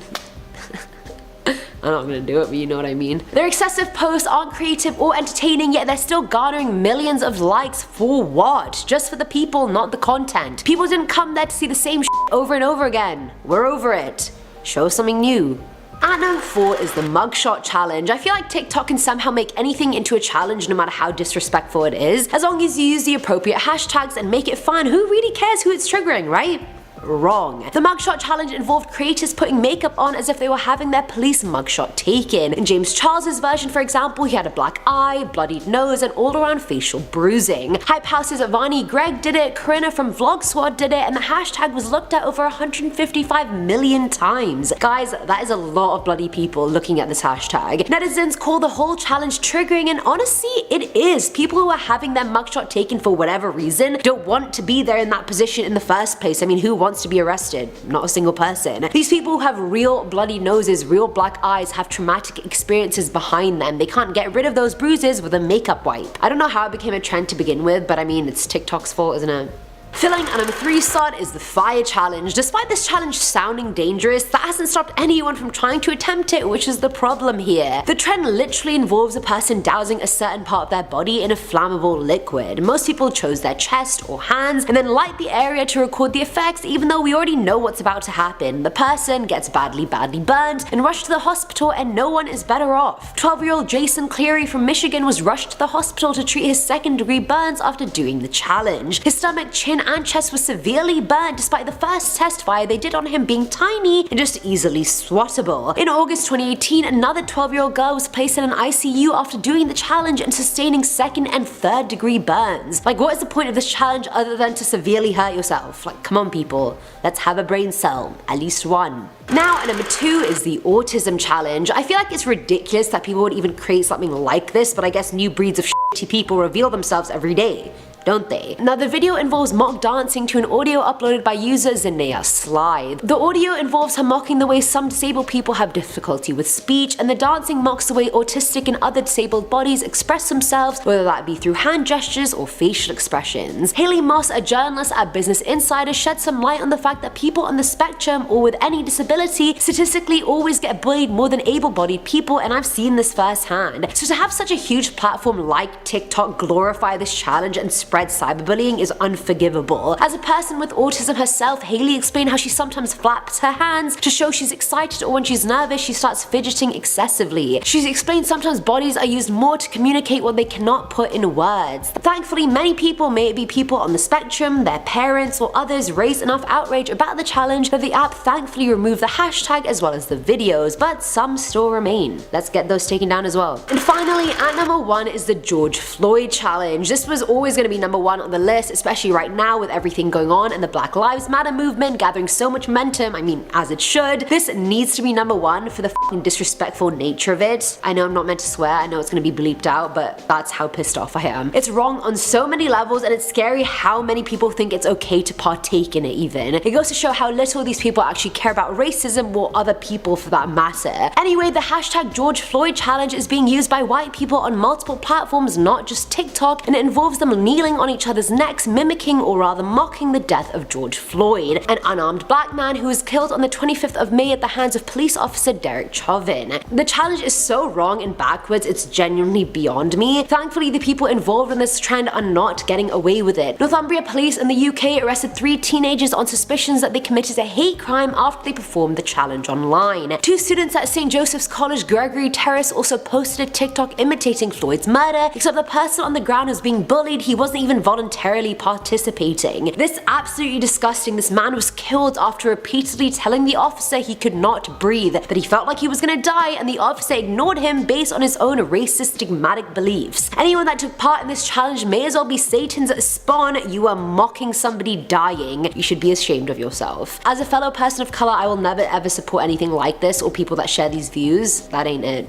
I'm not gonna do it, but you know what I mean. Their excessive posts aren't creative or entertaining, yet they're still garnering millions of likes for what? Just for the people, not the content. People didn't come there to see the same shit over and over again. We're over it. Show something new. At number 4 is the Mugshot Challenge. I feel like TikTok can somehow make anything into a challenge no matter how disrespectful it is. As long as you use the appropriate hashtags and make it fun, who really cares who it's triggering, right? Wrong. The mugshot challenge involved creators putting makeup on as if they were having their police mugshot taken. In James Charles's version, for example, he had a black eye, bloodied nose, and all-around facial bruising. Hype House's Vani Gregg did it, Corinna from Vlog Squad did it, and the hashtag was looked at over 155 million times. Guys, that is a lot of bloody people looking at this hashtag. Netizens call the whole challenge triggering, and honestly, it is. People who are having their mugshot taken for whatever reason don't want to be there in that position in the first place. I mean, who wants to be arrested? Not a single person. These people who have real bloody noses, real black eyes, have traumatic experiences behind them. They can't get rid of those bruises with a makeup wipe. I don't know how it became a trend to begin with, but I mean, it's TikTok's fault, isn't it? Filling at number 3 slot is the Fire Challenge. Despite this challenge sounding dangerous, that hasn't stopped anyone from trying to attempt it, which is the problem here. The trend literally involves a person dousing a certain part of their body in a flammable liquid. Most people chose their chest or hands and then light the area to record the effects, even though we already know what's about to happen. The person gets badly burned and rushed to the hospital, and no one is better off. 12-year-old Jason Cleary from Michigan was rushed to the hospital to treat his second-degree burns after doing the challenge. His stomach, chin, and chest was severely burnt despite the first test fire they did on him being tiny and just easily swattable. In August 2018, another 12-year-old girl was placed in an ICU after doing the challenge and sustaining 2nd and 3rd degree burns. Like, what is the point of this challenge other than to severely hurt yourself? Like, come on people, let's have a brain cell, at least one. Now, at number 2 is the autism challenge. I feel like it's ridiculous that people would even create something like this, but I guess new breeds of shitty people reveal themselves every day, don't they? Now, the video involves mock dancing to an audio uploaded by user Zinea Sly. The audio involves her mocking the way some disabled people have difficulty with speech, and the dancing mocks the way autistic and other disabled bodies express themselves, whether that be through hand gestures or facial expressions. Haley Moss, a journalist at Business Insider, shed some light on the fact that people on the spectrum or with any disability statistically always get bullied more than able-bodied people, and I've seen this firsthand. So to have such a huge platform like TikTok glorify this challenge and spread cyberbullying is unforgivable. As a person with autism herself, Haley explained how she sometimes flaps her hands to show she's excited, or when she's nervous she starts fidgeting excessively. She's explained sometimes bodies are used more to communicate what they cannot put in words. Thankfully, many people, may it be people on the spectrum, their parents, or others, raised enough outrage about the challenge that the app thankfully removed the hashtag as well as the videos, but some still remain. Let's get those taken down as well. And finally, at number 1 is the George Floyd challenge. This was always going to be number 1 on the list, especially right now with everything going on and the Black Lives Matter movement gathering so much momentum. I mean, as it should. This needs to be number 1 for the f***ing disrespectful nature of it. I know I'm not meant to swear, I know it's going to be bleeped out, but that's how pissed off I am. It's wrong on so many levels, and it's scary how many people think it's okay to partake in it even. It goes to show how little these people actually care about racism or other people for that matter. Anyway, the hashtag George Floyd challenge is being used by white people on multiple platforms, not just TikTok, and it involves them kneeling on each other's necks, mimicking or rather mocking the death of George Floyd, an unarmed black man who was killed on the 25th of May at the hands of police officer Derek Chauvin. The challenge is so wrong and backwards, it's genuinely beyond me. Thankfully, the people involved in this trend are not getting away with it. Northumbria police in the UK arrested 3 teenagers on suspicions that they committed a hate crime after they performed the challenge online. 2 students at St. Joseph's College Gregory Terrace also posted a TikTok imitating Floyd's murder, except the person on the ground was being bullied, he wasn't even voluntarily participating. This absolutely disgusting. This man was killed after repeatedly telling the officer he could not breathe, that he felt like he was gonna die, and the officer ignored him based on his own racist stigmatic beliefs. Anyone that took part in this challenge may as well be Satan's spawn. You are mocking somebody dying. You should be ashamed of yourself. As a fellow person of color, I will never ever support anything like this or people that share these views. That ain't it.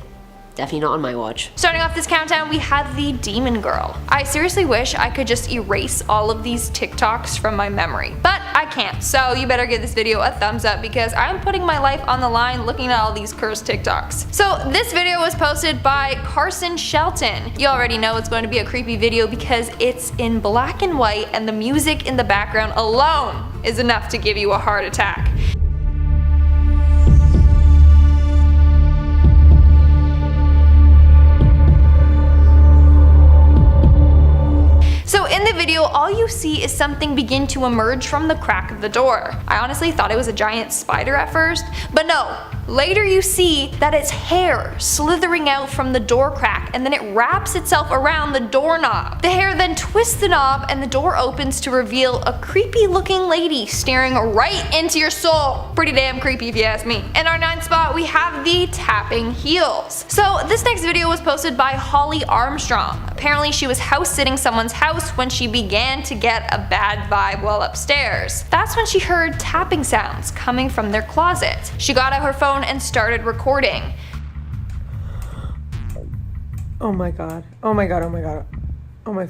Definitely not on my watch. Starting off this countdown, we have the Demon Girl. I seriously wish I could just erase all of these TikToks from my memory, but I can't. So you better give this video a thumbs up because I'm putting my life on the line looking at all these cursed TikToks. So this video was posted by Carson Shelton. You already know it's going to be a creepy video because it's in black and white and the music in the background alone is enough to give you a heart attack. So in the video, all you see is something begin to emerge from the crack of the door. I honestly thought it was a giant spider at first, but no. Later you see that it's hair slithering out from the door crack, and then it wraps itself around the doorknob. The hair then twists the knob and the door opens to reveal a creepy looking lady staring right into your soul. Pretty damn creepy if you ask me. In our 9th spot, we have the tapping heels. So this next video was posted by Holly Armstrong. Apparently she was house sitting someone's house when she began to get a bad vibe while upstairs. That's when she heard tapping sounds coming from their closet. She got out her phone and started recording. Oh my god. Oh my god, oh my god. Oh my...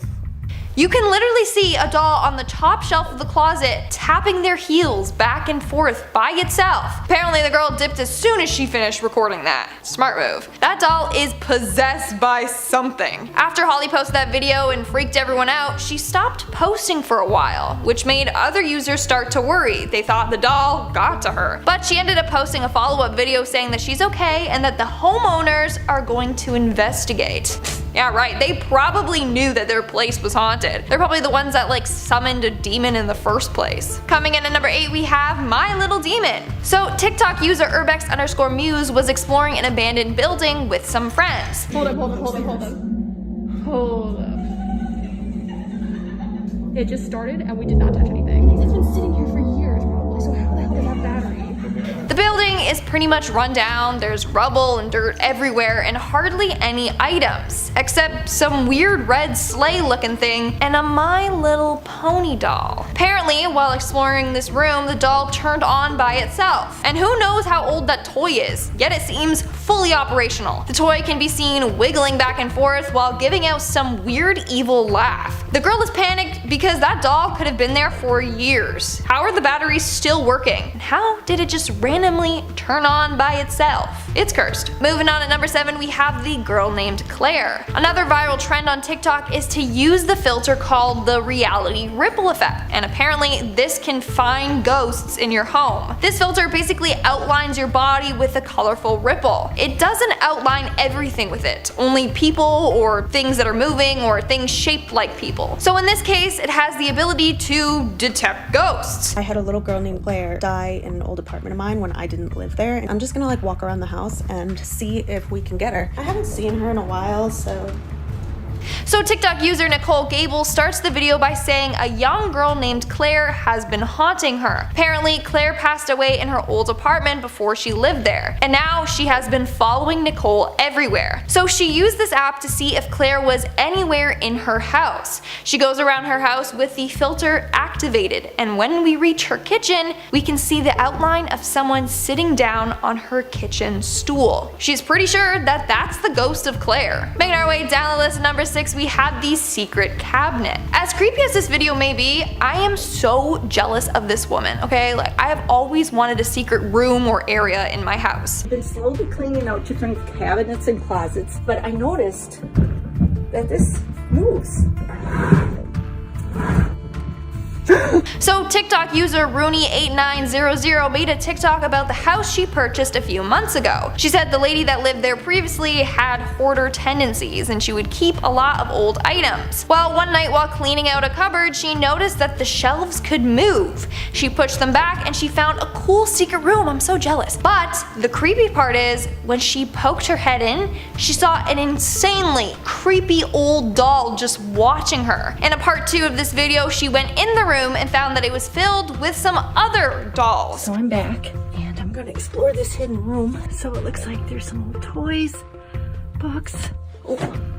You can literally see a doll on the top shelf of the closet tapping their heels back and forth by itself. Apparently the girl dipped as soon as she finished recording that. Smart move. That doll is possessed by something. After Holly posted that video and freaked everyone out, she stopped posting for a while, which made other users start to worry. They thought the doll got to her. But she ended up posting a follow-up video saying that she's okay and that the homeowners are going to investigate. Yeah, right, they probably knew that their place was haunted. They're probably the ones that like summoned a demon in the first place. Coming in at number 8, we have My Little Demon. So TikTok user urbex_muse was exploring an abandoned building with some friends. Hold up. It just started and we did not touch anything. It's been sitting here for years probably, so how the hell did that battery? The building is pretty much run down, there's rubble and dirt everywhere and hardly any items, except some weird red sleigh looking thing and a My Little Pony doll. Apparently, while exploring this room, the doll turned on by itself. And who knows how old that toy is, yet it seems fully operational. The toy can be seen wiggling back and forth while giving out some weird evil laugh. The girl is panicked because that doll could have been there for years. How are the batteries still working? And how did it just randomly turn on by itself? It's cursed. Moving on at number 7, we have the girl named Claire. Another viral trend on TikTok is to use the filter called the reality ripple effect, and apparently this can find ghosts in your home. This filter basically outlines your body with a colorful ripple. It doesn't outline everything with it, only people or things that are moving or things shaped like people. So in this case, it has the ability to detect ghosts. I had a little girl named Claire die in an old apartment of mine when I didn't live there. I'm just gonna like walk around the house and see if we can get her. I haven't seen her in a while, So TikTok user Nicole Gable starts the video by saying a young girl named Claire has been haunting her. Apparently, Claire passed away in her old apartment before she lived there, and now she has been following Nicole everywhere. So she used this app to see if Claire was anywhere in her house. She goes around her house with the filter activated, and when we reach her kitchen, we can see the outline of someone sitting down on her kitchen stool. She's pretty sure that that's the ghost of Claire. Making our way down the list, number 6, we have the secret cabinet. As creepy as this video may be, I am so jealous of this woman, okay? Like, I have always wanted a secret room or area in my house. I've been slowly cleaning out different cabinets and closets, but I noticed that this moves. So TikTok user Rooney8900 made a TikTok about the house she purchased a few months ago. She said the lady that lived there previously had hoarder tendencies and she would keep a lot of old items. Well, one night while cleaning out a cupboard, she noticed that the shelves could move. She pushed them back and she found a cool secret room. I'm so jealous. But the creepy part is, when she poked her head in, she saw an insanely creepy old doll just watching her. In a part 2 of this video, she went in the room and found that it was filled with some other dolls. So I'm back and I'm gonna explore this hidden room. So it looks like there's some old toys, books. Oh,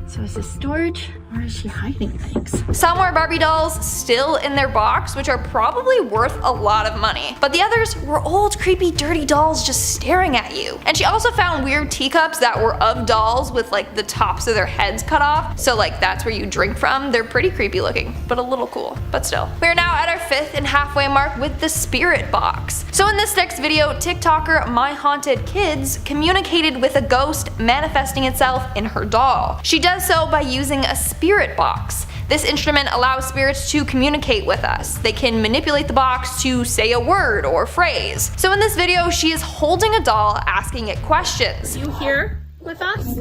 so is this storage or is she hiding things? Some were Barbie dolls still in their box, which are probably worth a lot of money. But the others were old, creepy, dirty dolls just staring at you. And she also found weird teacups that were of dolls with like the tops of their heads cut off. So like that's where you drink from. They're pretty creepy looking, but a little cool, but still. We are now at our 5th and halfway mark with the spirit box. So in this next video, TikToker My Haunted Kids communicated with a ghost manifesting itself in her doll. She does so by using a spirit box. This instrument allows spirits to communicate with us. They can manipulate the box to say a word or phrase. So in this video, she is holding a doll asking it questions. You here with us?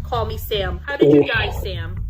Call me Sam. How did you die, Sam?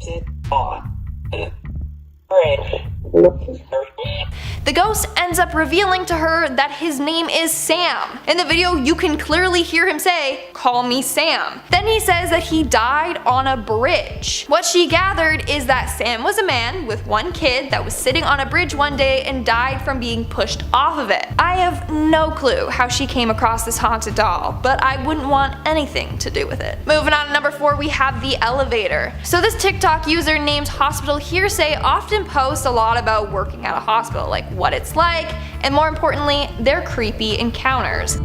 The ghost ends up revealing to her that his name is Sam. In the video, you can clearly hear him say, "Call me Sam." Then he says that he died on a bridge. What she gathered is that Sam was a man with one kid that was sitting on a bridge one day and died from being pushed off of it. I have no clue how she came across this haunted doll, but I wouldn't want anything to do with it. Moving on to number 4, we have the elevator. So this TikTok user named Hospital Hearsay often posts a lot about working at a hospital, like what it's like, and more importantly, their creepy encounters.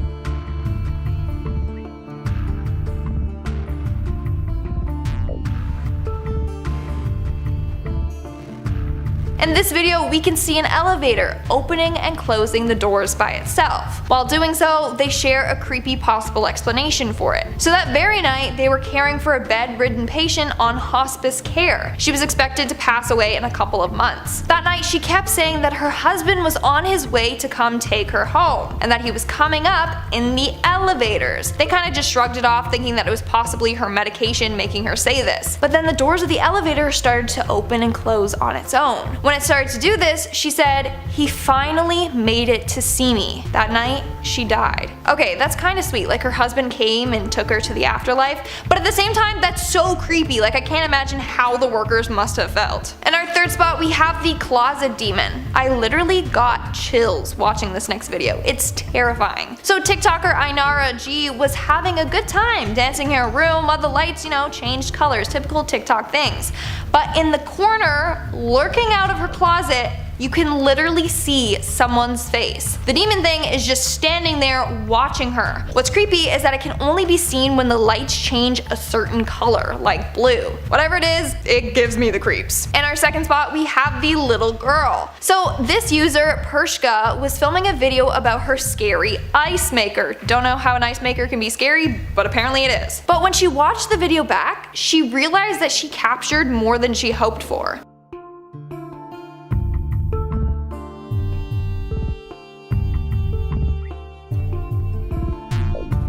In this video, we can see an elevator opening and closing the doors by itself. While doing so, they share a creepy possible explanation for it. So that very night, they were caring for a bedridden patient on hospice care. She was expected to pass away in a couple of months. That night, she kept saying that her husband was on his way to come take her home, and that he was coming up in the elevators. They kind of just shrugged it off, thinking that it was possibly her medication making her say this. But then the doors of the elevator started to open and close on its own. When it started to do this, she said, "He finally made it to see me. That night, she died." Okay, that's kind of sweet, like her husband came and took her to the afterlife, but at the same time, that's so creepy. Like, I can't imagine how the workers must have felt. In our third spot, we have the closet demon. I literally got chills watching this next video. It's terrifying. So TikToker Ainara G was having a good time dancing in her room while the lights, changed colors, typical TikTok things. But in the corner, lurking out of her closet, you can literally see someone's face. The demon thing is just standing there watching her. What's creepy is that it can only be seen when the lights change a certain color, like blue. Whatever it is, it gives me the creeps. In our second spot, we have the little girl. So this user, Pershka, was filming a video about her scary ice maker. Don't know how an ice maker can be scary, but apparently it is. But when she watched the video back, she realized that she captured more than she hoped for.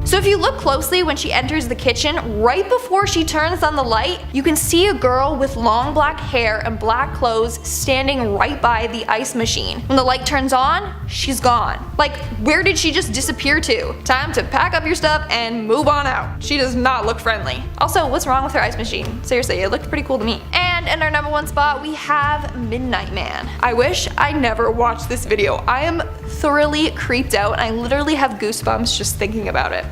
So if you look closely when she enters the kitchen, right before she turns on the light, you can see a girl with long black hair and black clothes standing right by the ice machine. When the light turns on, she's gone. Like, where did she just disappear to? Time to pack up your stuff and move on out. She does not look friendly. Also, what's wrong with her ice machine? Seriously, it looked pretty cool to me. And in our number one spot, we have Midnight Man. I wish I never watched this video. I am thoroughly creeped out and I literally have goosebumps just thinking about it.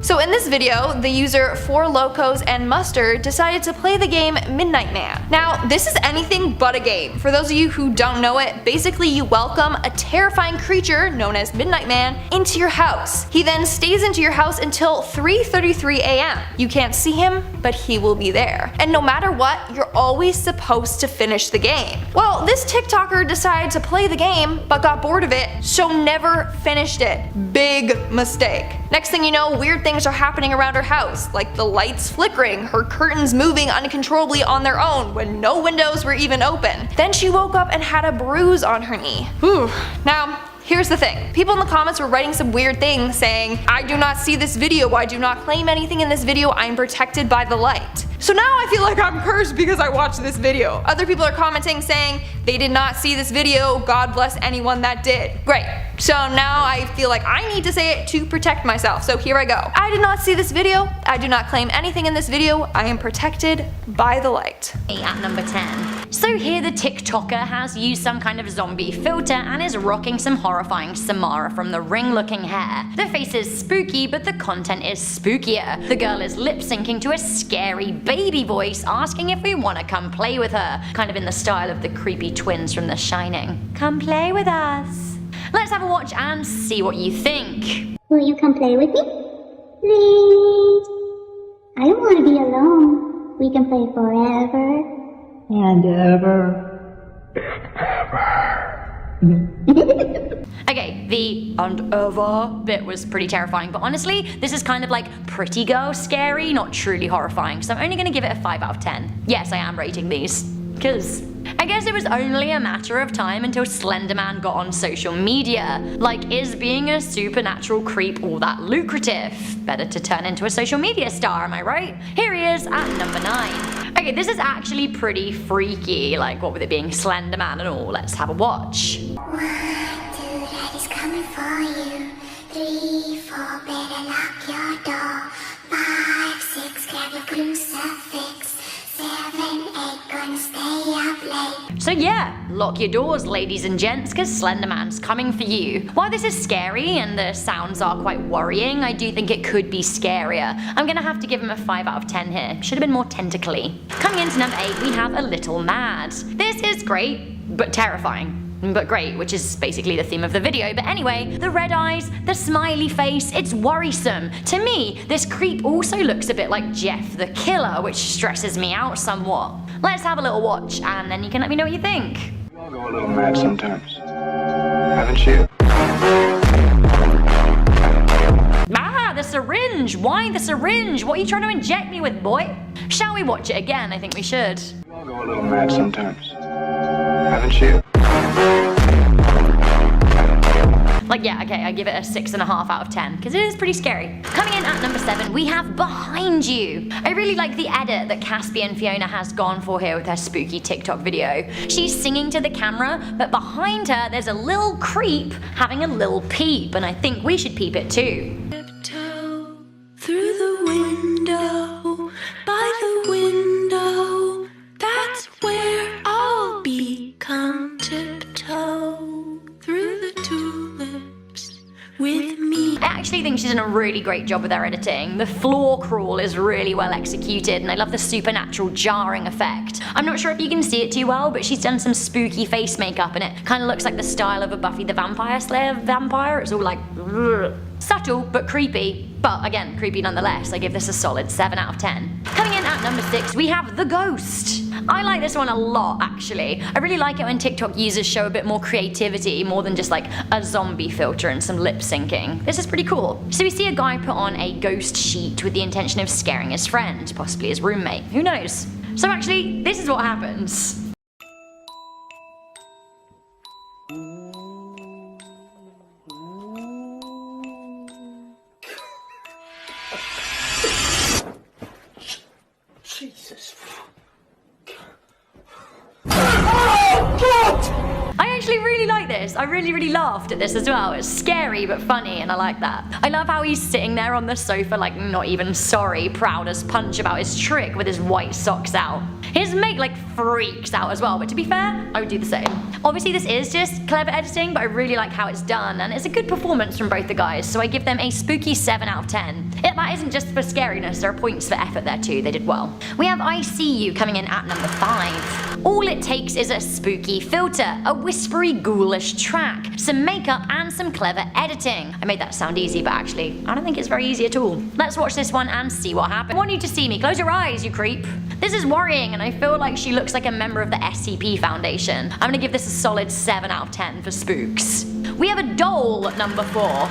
So in this video, the user 4Locos and Mustard decided to play the game Midnight Man. Now, this is anything but a game. For those of you who don't know it, basically you welcome a terrifying creature known as Midnight Man into your house. He then stays into your house until 3:33 a.m. You can't see him, but he will be there. And no matter what, you're always supposed to finish the game. Well, this TikToker decided to play the game, but got bored of it, so never finished it. Big mistake. Next thing you know, weird things are happening around her house, like the lights flickering, her curtains moving uncontrollably on their own when no windows were even open. Then she woke up and had a bruise on her knee. Whew. Now, here's the thing. People in the comments were writing some weird things saying, I do not see this video, I do not claim anything in this video, I am protected by the light. So now I feel like I'm cursed because I watched this video. Other people are commenting saying they did not see this video, God bless anyone that did. Great. So now I feel like I need to say it to protect myself, so here I go. I did not see this video, I do not claim anything in this video, I am protected by the light. At number 10. So here the TikToker has used some kind of zombie filter and is rocking some horrifying Samara from the Ring looking hair. The face is spooky, but the content is spookier. The girl is lip syncing to a scary baby voice asking if we want to come play with her, kind of in the style of the creepy twins from The Shining. Come play with us. Let's have a watch and see what you think. Will you come play with me? Please. I don't want to be alone. We can play forever. And ever. Okay, the and ever bit was pretty terrifying, but honestly, this is kind of like pretty girl scary, not truly horrifying, so I'm only gonna give it a 5 out of 10. Yes, I am rating these. Cause I guess it was only a matter of time until Slenderman got on social media. Like, is being a supernatural creep all that lucrative? Better to turn into a social media star, am I right? Here he is at number 9. Okay, this is actually pretty freaky, like what with it being Slenderman and all. Let's have a watch. 1, 2, daddy's coming for you. 3, 4, better lock your door. 5, 6, grab your crucifix. 7, 8, gonna stay up late. So yeah, lock your doors, ladies and gents, cause Slenderman's coming for you. While this is scary and the sounds are quite worrying, I do think it could be scarier. I'm gonna have to give him a 5 out of 10 here. Should have been more tentacly. Coming into number 8, we have A Little Mad. This is great, but terrifying. But great, which is basically the theme of the video. But anyway, the red eyes, the smiley face, it's worrisome. To me, this creep also looks a bit like Jeff the Killer, which stresses me out somewhat. Let's have a little watch, and then you can let me know what you think. You all go a little mad sometimes, haven't you? Ah, the syringe! Why the syringe? What are you trying to inject me with, boy? Shall we watch it again? I think we should. You all go a little mad sometimes, haven't you? Like, But yeah, okay, I give it a 6.5 out of 10, because it is pretty scary. Coming in at number 7, we have Behind You. I really like the edit that Caspian Fiona has gone for here with her spooky TikTok video. She's singing to the camera, but behind her there's a little creep having a little peep, and I think we should peep it too. Through the window, by the window, that's where I'll be. Come tiptoe through the tulips with me. I actually think she's done a really great job with her editing. The floor crawl is really well executed, and I love the supernatural jarring effect. I'm not sure if you can see it too well, but she's done some spooky face makeup, and it kind of looks like the style of a Buffy the Vampire Slayer vampire. It's all like subtle but creepy. But again, creepy nonetheless. I give this a solid 7 out of 10. Coming in at number 6, we have The Ghost. I like this one a lot, actually. I really like it when TikTok users show a bit more creativity, more than just like a zombie filter and some lip syncing. This is pretty cool. So we see a guy put on a ghost sheet with the intention of scaring his friend, possibly his roommate. Who knows? So actually, this is what happens. Jesus. I actually really like this. I really laughed at this as well. It's scary but funny, and I like that. I love how he's sitting there on the sofa like not even sorry, proud as punch about his trick with his white socks out. His mate like freaks out as well, but to be fair, I would do the same. Obviously this is just clever editing, but I really like how it's done, and it's a good performance from both the guys, so I give them a spooky 7 out of 10. That isn't just for scariness, there are points for effort there too, they did well. We have I See You coming in at number 5. All it takes is a spooky filter, a whispery ghoulish track, some makeup and some clever editing. I made that sound easy, but actually, I don't think it's very easy at all. Let's watch this one and see what happens. I want you to see me. Close your eyes, you creep. This is worrying, and I feel like she looks like a member of the SCP Foundation. I'm gonna give this a solid 7 out of 10 for spooks. We have a doll at number 4.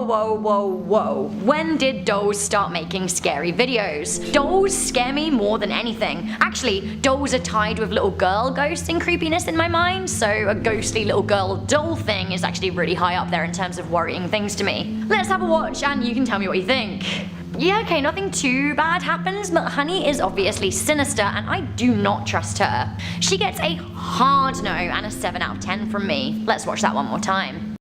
Whoa. When did dolls start making scary videos? Dolls scare me more than anything. Actually, dolls are tied with little girl ghosts and creepiness in my mind, so a ghostly little girl doll thing is actually really high up there in terms of worrying things to me. Let's have a watch and you can tell me what you think. Yeah, okay, nothing too bad happens, but Honey is obviously sinister and I do not trust her. She gets a hard no and a 7 out of 10 from me. Let's watch that one more time.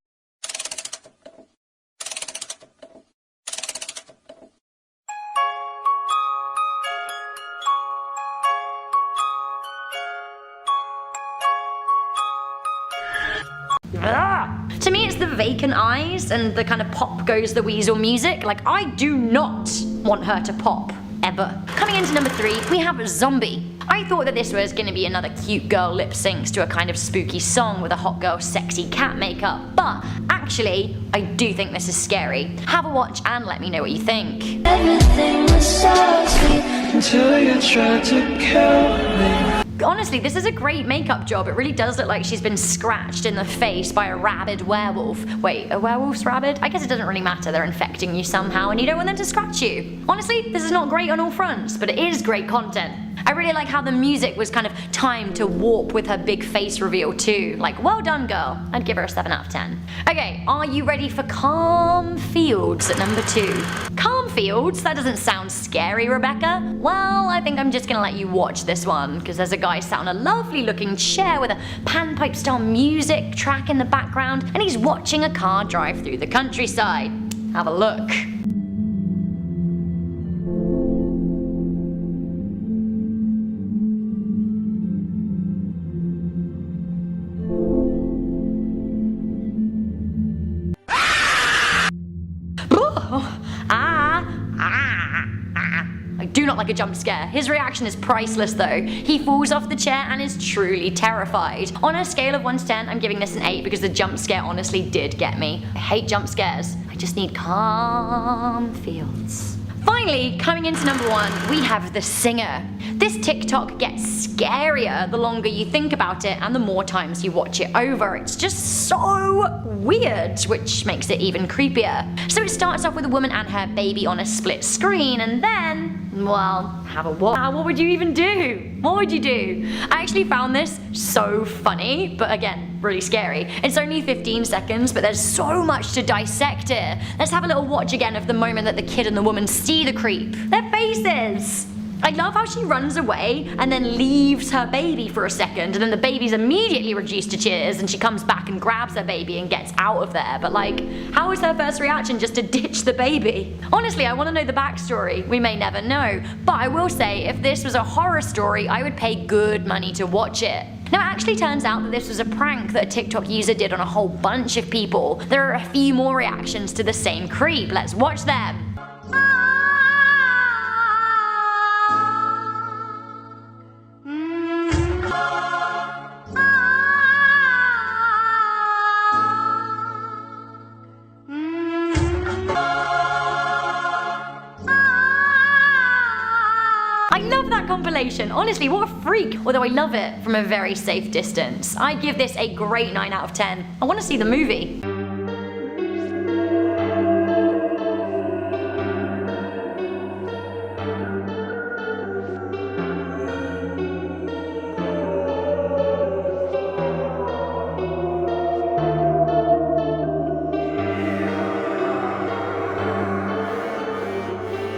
To me, it's the vacant eyes and the kind of pop goes the weasel music. Like, I do not want her to pop, ever. Coming into number 3, we have Zombie. I thought that this was gonna be another cute girl lip syncs to a kind of spooky song with a hot girl sexy cat makeup, but actually, I do think this is scary. Have a watch and let me know what you think. Everything was so sweet until you tried to kill me. Honestly, this is a great makeup job. It really does look like she's been scratched in the face by a rabid werewolf. Wait, a werewolf's rabid? I guess it doesn't really matter. They're infecting you somehow and you don't want them to scratch you. Honestly, this is not great on all fronts, but it is great content. I really like how the music was kind of timed to warp with her big face reveal too. Like, well done, girl. I'd give her a 7 out of 10. Okay, are you ready for Calm Fields at number 2? Calm Fields? That doesn't sound scary, Rebecca. Well, I think I'm just gonna let you watch this one, because there's a guy sat on a lovely looking chair with a panpipe style music track in the background, and he's watching a car drive through the countryside. Have a look. I do not like a jump scare. His reaction is priceless though. He falls off the chair and is truly terrified. On a scale of 1 to 10, I'm giving this an 8 because the jump scare honestly did get me. I hate jump scares. I just need calm fields. Finally, coming into number 1, we have The Singer. This TikTok gets scarier the longer you think about it and the more times you watch it over. It's just so weird, which makes it even creepier. So it starts off with a woman and her baby on a split screen, and then, well, have a what? What would you even do? What would you do? I actually found this so funny, but again, really scary. It's only 15 seconds, but there's so much to dissect here. Let's have a little watch again of the moment that the kid and the woman see the creep. Their faces! I love how she runs away and then leaves her baby for a second, and then the baby's immediately reduced to tears and she comes back and grabs her baby and gets out of there. But like, how is her first reaction just to ditch the baby? Honestly, I want to know the backstory. We may never know. But I will say, if this was a horror story, I would pay good money to watch it. Now, it actually turns out that this was a prank that a TikTok user did on a whole bunch of people. There are a few more reactions to the same creep. Let's watch them. I love that compilation. Honestly, what a freak. Although I love it from a very safe distance. I give this a great 9 out of 10. I want to see the movie.